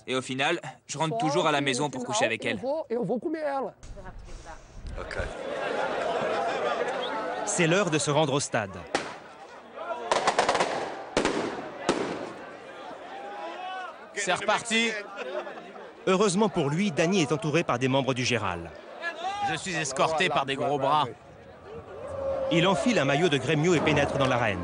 Et au final, je rentre toujours à la maison pour coucher avec elle. C'est l'heure de se rendre au stade. C'est reparti. Heureusement pour lui, Danny est entouré par des membres du Gérald. Je suis escorté par des gros bras. Il enfile un maillot de Grêmio et pénètre dans l'arène.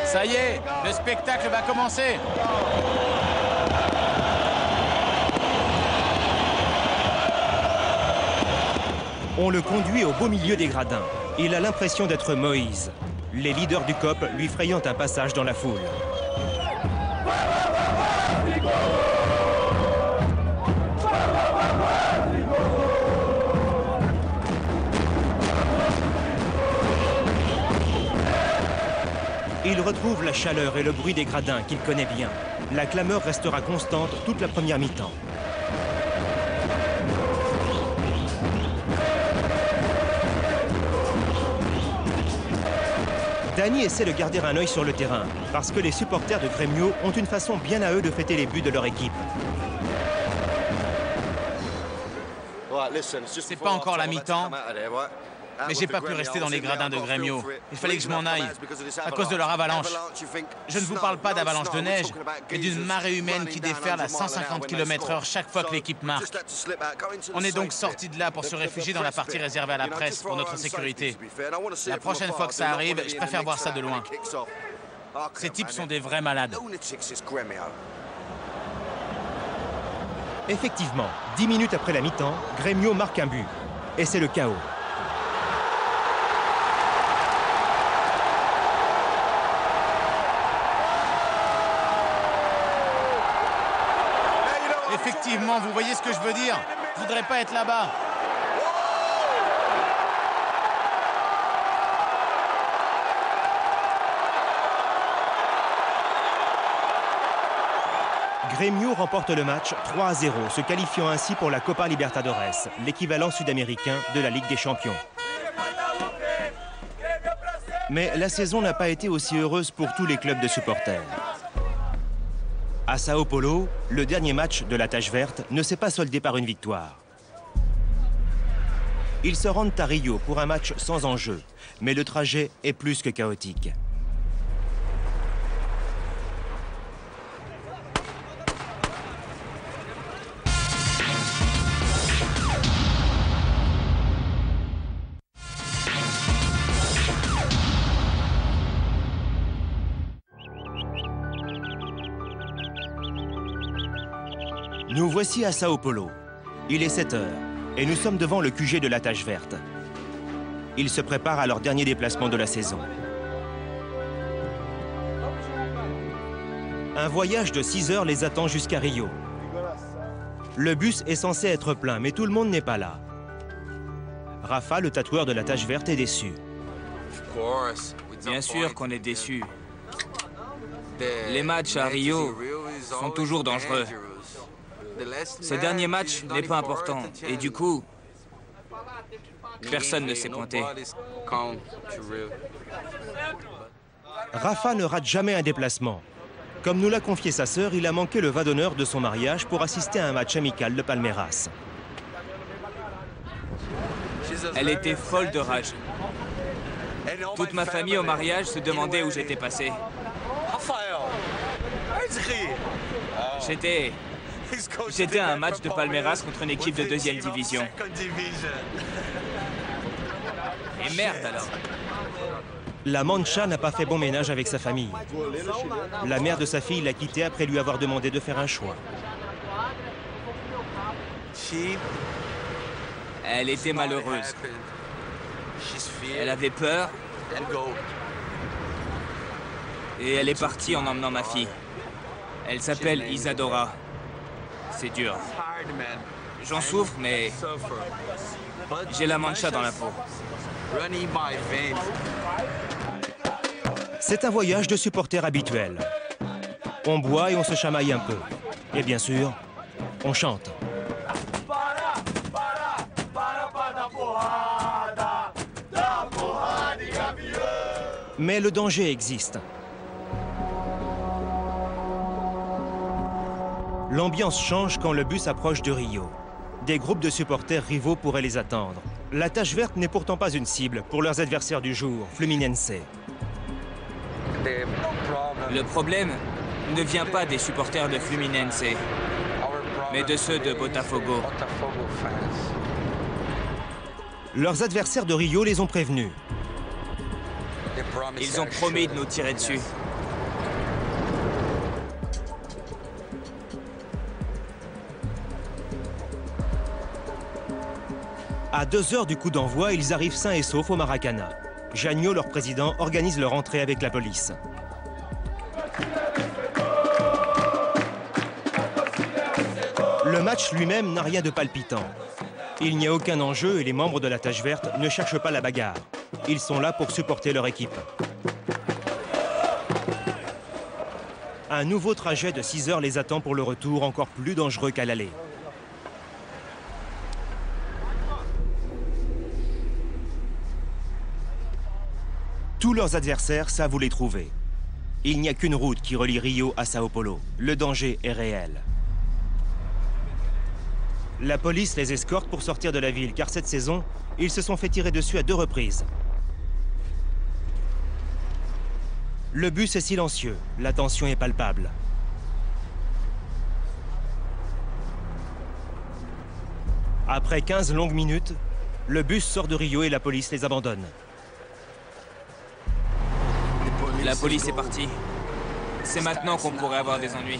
Ça y est, le spectacle va commencer. On le conduit au beau milieu des gradins. Il a l'impression d'être Moïse, les leaders du COP lui frayant un passage dans la foule. Il retrouve la chaleur et le bruit des gradins qu'il connaît bien. La clameur restera constante toute la première mi-temps. Danny essaie de garder un œil sur le terrain, parce que les supporters de Grêmio ont une façon bien à eux de fêter les buts de leur équipe. C'est pas encore la mi-temps, mais j'ai pas pu rester dans les gradins de Grêmio. Il fallait que je m'en aille, à cause de leur avalanche. Je ne vous parle pas d'avalanche de neige, mais d'une marée humaine qui déferle à 150 km/h chaque fois que l'équipe marque. On est donc sortis de là pour se réfugier dans la partie réservée à la presse pour notre sécurité. La prochaine fois que ça arrive, je préfère voir ça de loin. Ces types sont des vrais malades. Effectivement, 10 minutes après la mi-temps, Grêmio marque un but. Et c'est le chaos. Effectivement, vous voyez ce que je veux dire? Je voudrais pas être là-bas. Grêmio remporte le match 3-0, se qualifiant ainsi pour la Copa Libertadores, l'équivalent sud-américain de la Ligue des Champions. Mais la saison n'a pas été aussi heureuse pour tous les clubs de supporters. À Sao Paulo, le dernier match de la Tache Verte ne s'est pas soldé par une victoire. Ils se rendent à Rio pour un match sans enjeu, mais le trajet est plus que chaotique. Nous voici à Sao Paulo. Il est 7 heures et nous sommes devant le QG de la Tache Verte. Ils se préparent à leur dernier déplacement de la saison. Un voyage de 6 heures les attend jusqu'à Rio. Le bus est censé être plein, mais tout le monde n'est pas là. Rafa, le tatoueur de la Tache Verte, est déçu. Bien sûr qu'on est déçus. Les matchs à Rio sont toujours dangereux. Ce dernier match n'est pas important et du coup, personne ne s'est pointé. Rafa ne rate jamais un déplacement. Comme nous l'a confié sa sœur, il a manqué le vin d'honneur de son mariage pour assister à un match amical de Palmeiras. Elle était folle de rage. Toute ma famille au mariage se demandait où j'étais passé. J'étais à un match de Palmeiras contre une équipe de 2e division. Et merde alors. La Mancha n'a pas fait bon ménage avec sa famille. La mère de sa fille l'a quitté après lui avoir demandé de faire un choix. Elle était malheureuse. Elle avait peur. Et elle est partie en emmenant ma fille. Elle s'appelle Isadora. C'est dur. J'en souffre, mais j'ai la mancha dans la peau. C'est un voyage de supporters habituel. On boit et on se chamaille un peu. Et bien sûr, on chante. Mais le danger existe. L'ambiance change quand le bus approche de Rio. Des groupes de supporters rivaux pourraient les attendre. La Tache Verte n'est pourtant pas une cible pour leurs adversaires du jour, Fluminense. Le problème ne vient pas des supporters de Fluminense, mais de ceux de Botafogo. Leurs adversaires de Rio les ont prévenus. Ils ont promis de nous tirer dessus. À 2 heures du coup d'envoi, ils arrivent sains et saufs au Maracana. Jânio, leur président, organise leur entrée avec la police. Le match lui-même n'a rien de palpitant. Il n'y a aucun enjeu et les membres de la Tache Verte ne cherchent pas la bagarre. Ils sont là pour supporter leur équipe. Un nouveau trajet de 6 heures les attend pour le retour, encore plus dangereux qu'à l'aller. Tous leurs adversaires savent où les trouver. Il n'y a qu'une route qui relie Rio à Sao Paulo. Le danger est réel. La police les escorte pour sortir de la ville, car cette saison, ils se sont fait tirer dessus à 2 reprises. Le bus est silencieux, la tension est palpable. Après 15 longues minutes, le bus sort de Rio et la police les abandonne. La police est partie. C'est maintenant qu'on pourrait avoir des ennuis.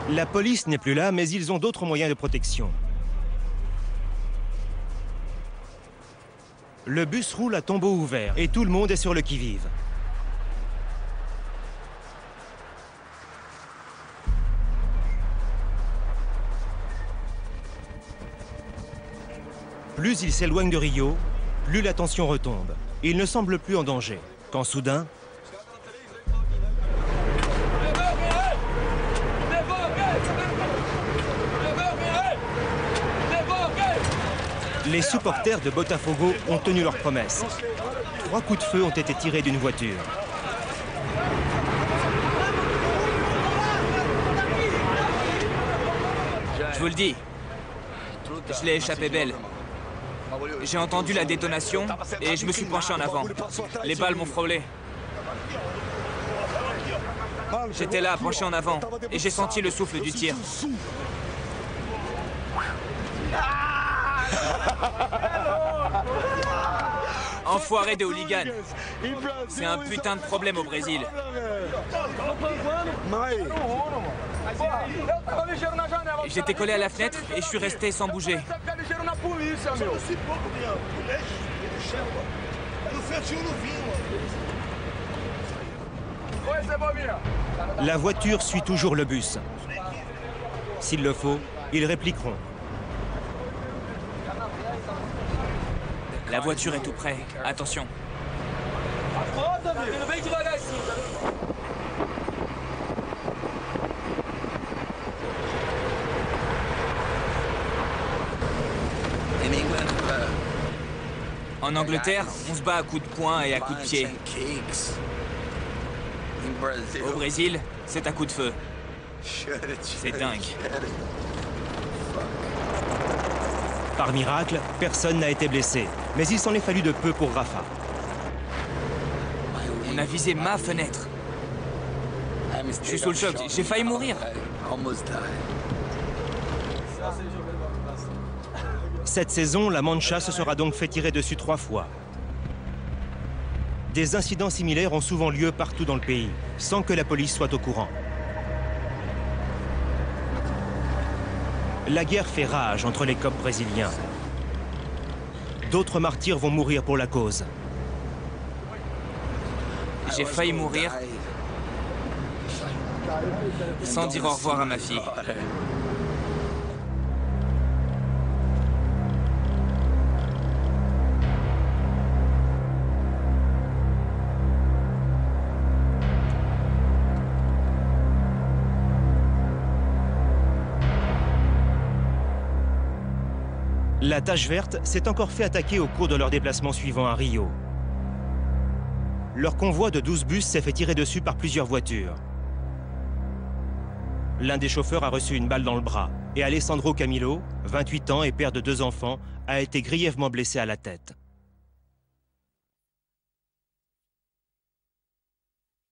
La police n'est plus là, mais ils ont d'autres moyens de protection. Le bus roule à tombeau ouvert et tout le monde est sur le qui-vive. Plus il s'éloigne de Rio, plus la tension retombe. Il ne semble plus en danger. Quand soudain... Les supporters de Botafogo ont tenu leur promesse. 3 coups de feu ont été tirés d'une voiture. Je vous le dis, je l'ai échappé belle. J'ai entendu la détonation et je me suis penché en avant. Les balles m'ont frôlé. J'étais là, penché en avant, et j'ai senti le souffle du tir. Enfoiré de hooligans. C'est un putain de problème au Brésil. J'étais collé à la fenêtre et je suis resté sans bouger. La voiture suit toujours le bus. S'il le faut, ils répliqueront. La voiture est tout près. Attention. En Angleterre, on se bat à coups de poing et à coups de pied. Au Brésil, c'est à coups de feu. C'est dingue. Par miracle, personne n'a été blessé. Mais il s'en est fallu de peu pour Rafa. On a visé ma fenêtre. Je suis sous le choc. J'ai failli mourir. Cette saison, la Mancha se sera donc fait tirer dessus 3 fois. Des incidents similaires ont souvent lieu partout dans le pays, sans que la police soit au courant. La guerre fait rage entre les cops brésiliens. D'autres martyrs vont mourir pour la cause. J'ai failli mourir sans dire au revoir à ma fille. La Tache Verte s'est encore fait attaquer au cours de leur déplacement suivant à Rio. Leur convoi de 12 bus s'est fait tirer dessus par plusieurs voitures. L'un des chauffeurs a reçu une balle dans le bras et Alessandro Camillo, 28 ans et père de 2 enfants, a été grièvement blessé à la tête.